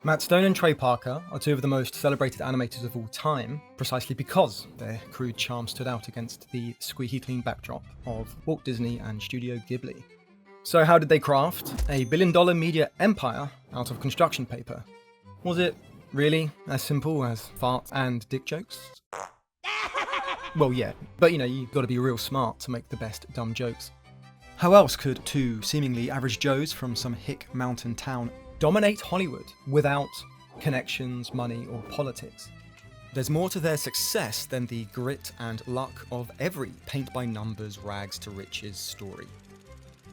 Matt Stone and Trey Parker are two of the most celebrated animators of all time, precisely because their crude charm stood out against the squeaky clean backdrop of Walt Disney and Studio Ghibli. So how did they craft a billion-dollar media empire out of construction paper? Was it really as simple as farts and dick jokes? Well, yeah, but you've got to be real smart to make the best dumb jokes. How else could two seemingly average Joes from some hick mountain town dominate Hollywood without connections, money, or politics? There's more to their success than the grit and luck of every paint-by-numbers, rags-to-riches story.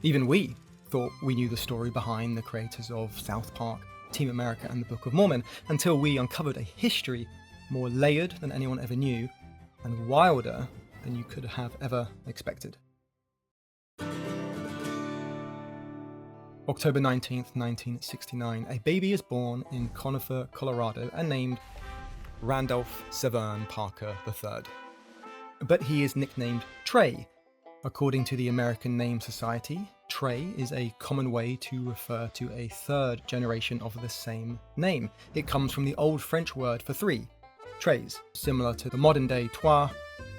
Even we thought we knew the story behind the creators of South Park, Team America, and the Book of Mormon until we uncovered a history more layered than anyone ever knew and wilder than you could have ever expected. October 19th, 1969, a baby is born in Conifer, Colorado, and named Randolph Severn Parker III. But he is nicknamed Trey. According to the American Name Society, Trey is a common way to refer to a third generation of the same name. It comes from the old French word for three, tres, similar to the modern day trois,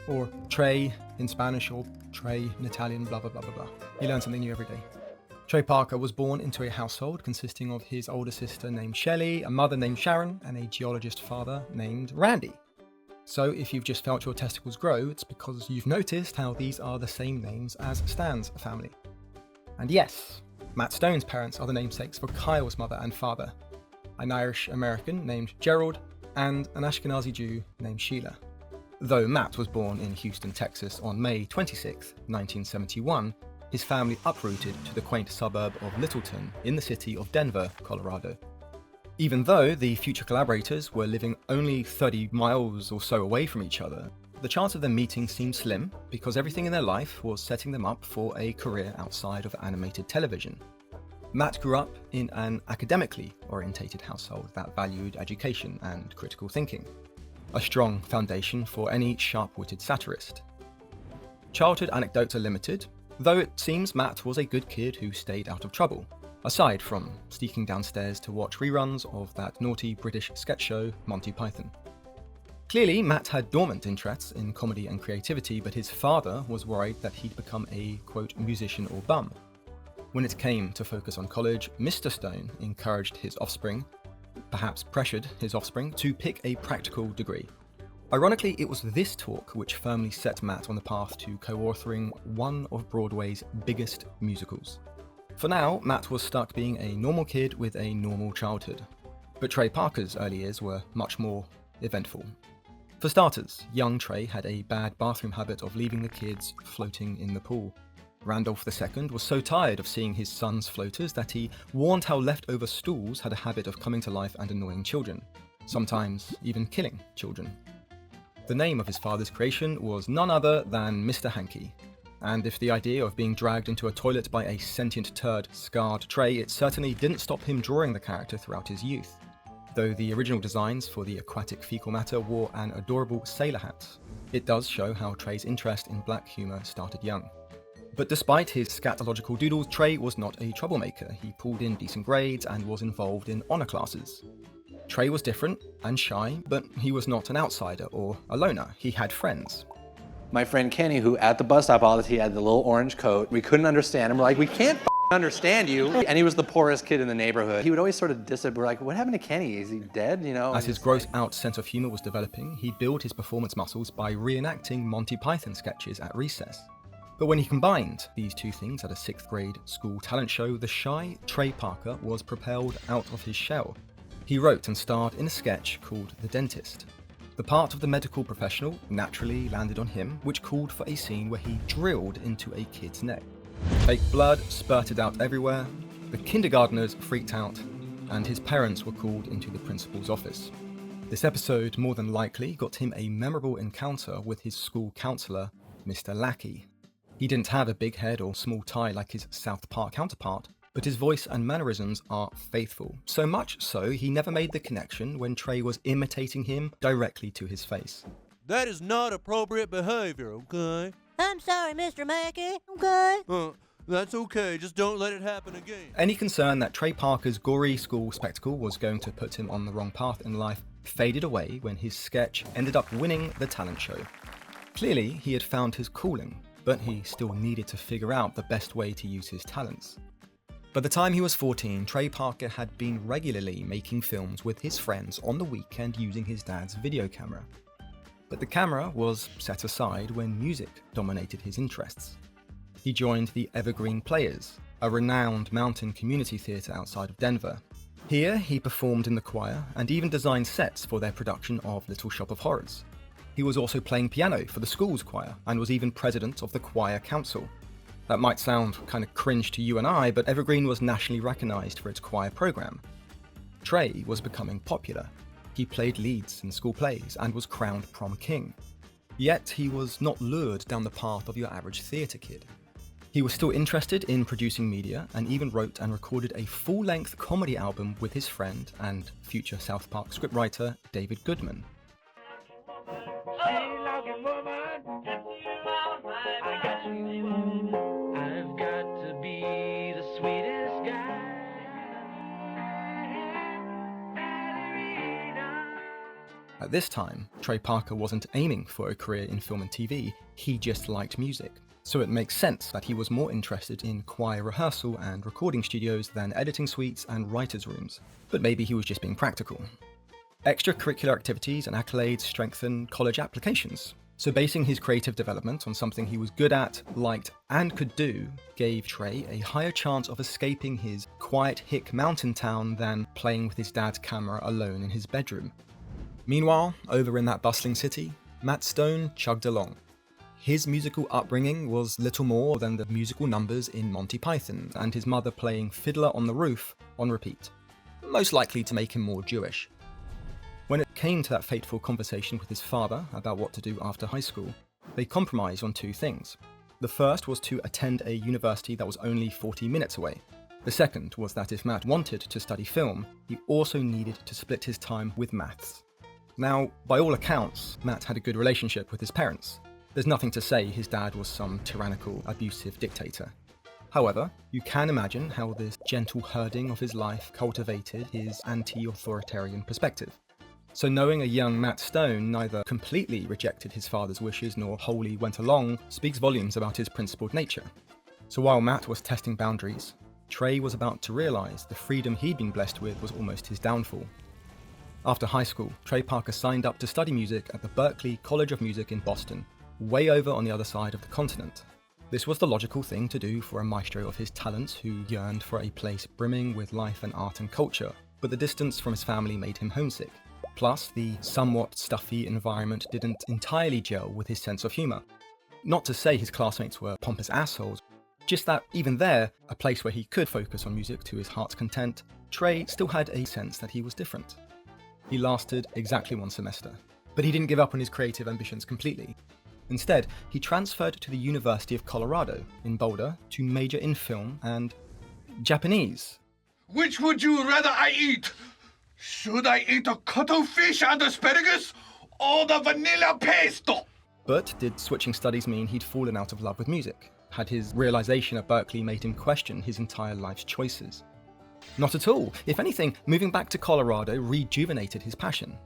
or Trey in Spanish, or Trey in Italian, blah blah blah blah blah. You learn something new every day. Trey Parker was born into a household consisting of his older sister named Shelley, a mother named Sharon, and a geologist father named Randy. So if you've just felt your testicles grow, it's because you've noticed how these are the same names as Stan's family. And yes, Matt Stone's parents are the namesakes for Kyle's mother and father, an Irish American named Gerald and an Ashkenazi Jew named Sheila. Though Matt was born in Houston, Texas on May 26, 1971, his family uprooted to the quaint suburb of Littleton in the city of Denver, Colorado. Even though the future collaborators were living only 30 miles or so away from each other, the chance of them meeting seemed slim because everything in their life was setting them up for a career outside of animated television. Matt grew up in an academically orientated household that valued education and critical thinking, a strong foundation for any sharp-witted satirist. Childhood anecdotes are limited, though it seems Matt was a good kid who stayed out of trouble, aside from sneaking downstairs to watch reruns of that naughty British sketch show Monty Python. Clearly, Matt had dormant interests in comedy and creativity, but his father was worried that he'd become a, quote, musician or bum. When it came to focus on college, Mr. Stone encouraged his offspring, perhaps pressured his offspring, to pick a practical degree. Ironically, it was this talk which firmly set Matt on the path to co-authoring one of Broadway's biggest musicals. For now, Matt was stuck being a normal kid with a normal childhood. But Trey Parker's early years were much more eventful. For starters, young Trey had a bad bathroom habit of leaving the kids floating in the pool. Randolph II was so tired of seeing his son's floaters that he warned how leftover stools had a habit of coming to life and annoying children, sometimes even killing children. The name of his father's creation was none other than Mr. Hanky, and if the idea of being dragged into a toilet by a sentient turd scarred Trey, it certainly didn't stop him drawing the character throughout his youth, though the original designs for the aquatic fecal matter wore an adorable sailor hat. It does show how Trey's interest in black humour started young. But despite his scatological doodles, Trey was not a troublemaker. He pulled in decent grades and was involved in honour classes. Trey was different and shy, but he was not an outsider or a loner. He had friends. My friend Kenny, who at the bus stop, all this, he had the little orange coat. We couldn't understand him. We're like, we can't understand you. And he was the poorest kid in the neighborhood. He would always sort of diss it. We're like, what happened to Kenny? Is he dead? As his gross out sense of humor was developing, he built his performance muscles by reenacting Monty Python sketches at recess. But when he combined these two things at a 6th grade school talent show, the shy Trey Parker was propelled out of his shell. He wrote and starred in a sketch called The Dentist. The part of the medical professional naturally landed on him, which called for a scene where he drilled into a kid's neck. Fake blood spurted out everywhere, the kindergartners freaked out, and his parents were called into the principal's office. This episode more than likely got him a memorable encounter with his school counselor, Mr. Lackey. He didn't have a big head or small tie like his South Park counterpart, but his voice and mannerisms are faithful. So much so, he never made the connection when Trey was imitating him directly to his face. That is not appropriate behavior, okay? I'm sorry, Mr. Mackey, okay? That's okay, just don't let it happen again. Any concern that Trey Parker's gory school spectacle was going to put him on the wrong path in life faded away when his sketch ended up winning the talent show. Clearly, he had found his calling, but he still needed to figure out the best way to use his talents. By the time he was 14, Trey Parker had been regularly making films with his friends on the weekend using his dad's video camera. But the camera was set aside when music dominated his interests. He joined the Evergreen Players, a renowned mountain community theatre outside of Denver. Here, he performed in the choir and even designed sets for their production of Little Shop of Horrors. He was also playing piano for the school's choir and was even president of the choir council. That might sound kind of cringe to you and I, but Evergreen was nationally recognised for its choir program. Trey was becoming popular. He played leads in school plays and was crowned prom king. Yet he was not lured down the path of your average theatre kid. He was still interested in producing media and even wrote and recorded a full-length comedy album with his friend and future South Park scriptwriter David Goodman. At this time, Trey Parker wasn't aiming for a career in film and TV, he just liked music. So it makes sense that he was more interested in choir rehearsal and recording studios than editing suites and writers' rooms. But maybe he was just being practical. Extracurricular activities and accolades strengthen college applications. So basing his creative development on something he was good at, liked, and could do gave Trey a higher chance of escaping his quiet hick mountain town than playing with his dad's camera alone in his bedroom. Meanwhile, over in that bustling city, Matt Stone chugged along. His musical upbringing was little more than the musical numbers in Monty Python and his mother playing Fiddler on the Roof on repeat, most likely to make him more Jewish. When it came to that fateful conversation with his father about what to do after high school, they compromised on two things. The first was to attend a university that was only 40 minutes away. The second was that if Matt wanted to study film, he also needed to split his time with maths. Now, by all accounts, Matt had a good relationship with his parents. There's nothing to say his dad was some tyrannical, abusive dictator. However, you can imagine how this gentle herding of his life cultivated his anti-authoritarian perspective. So knowing a young Matt Stone neither completely rejected his father's wishes nor wholly went along speaks volumes about his principled nature. So while Matt was testing boundaries, Trey was about to realise the freedom he'd been blessed with was almost his downfall. After high school, Trey Parker signed up to study music at the Berklee College of Music in Boston, way over on the other side of the continent. This was the logical thing to do for a maestro of his talents who yearned for a place brimming with life and art and culture, but the distance from his family made him homesick. Plus, the somewhat stuffy environment didn't entirely gel with his sense of humour. Not to say his classmates were pompous assholes, just that even there, a place where he could focus on music to his heart's content, Trey still had a sense that he was different. He lasted exactly one semester, but he didn't give up on his creative ambitions completely. Instead, he transferred to the University of Colorado in Boulder to major in film and Japanese. Which would you rather I eat? Should I eat a cuttlefish and asparagus or the vanilla pesto? But did switching studies mean he'd fallen out of love with music? Had his realization at Berklee made him question his entire life's choices? Not at all. If anything, moving back to Colorado rejuvenated his passion.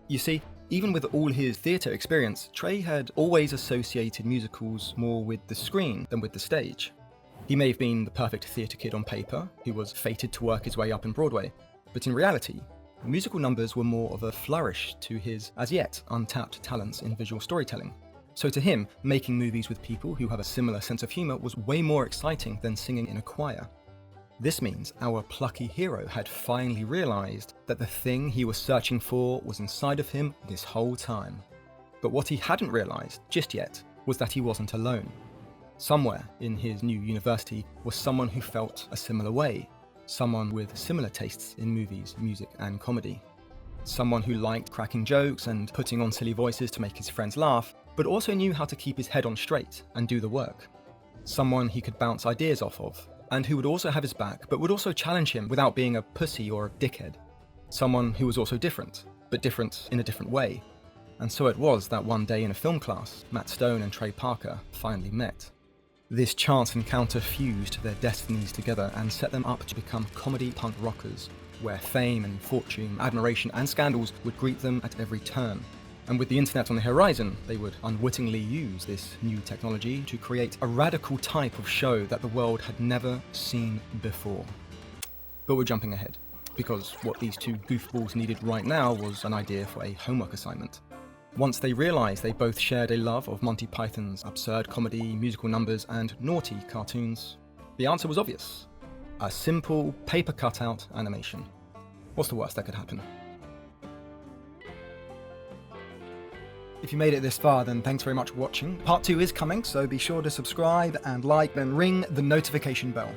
You see, even with all his theatre experience, Trey had always associated musicals more with the screen than with the stage. He may have been the perfect theatre kid on paper, who was fated to work his way up in Broadway, but in reality, musical numbers were more of a flourish to his as yet untapped talents in visual storytelling. So to him, making movies with people who have a similar sense of humour was way more exciting than singing in a choir. This means our plucky hero had finally realised that the thing he was searching for was inside of him this whole time. But what he hadn't realised just yet was that he wasn't alone. Somewhere in his new university was someone who felt a similar way, someone with similar tastes in movies, music and comedy. Someone who liked cracking jokes and putting on silly voices to make his friends laugh, but also knew how to keep his head on straight and do the work. Someone he could bounce ideas off of, and who would also have his back, but would also challenge him without being a pussy or a dickhead. Someone who was also different, but different in a different way. And so it was that one day in a film class, Matt Stone and Trey Parker finally met. This chance encounter fused their destinies together and set them up to become comedy punk rockers, where fame and fortune, admiration and scandals would greet them at every turn. And with the internet on the horizon, they would unwittingly use this new technology to create a radical type of show that the world had never seen before. But we're jumping ahead, because what these two goofballs needed right now was an idea for a homework assignment. Once they realised they both shared a love of Monty Python's absurd comedy, musical numbers, and naughty cartoons, the answer was obvious. A simple, paper cutout animation. What's the worst that could happen? If you made it this far, then thanks very much for watching. Part 2 is coming, so be sure to subscribe and like and ring the notification bell.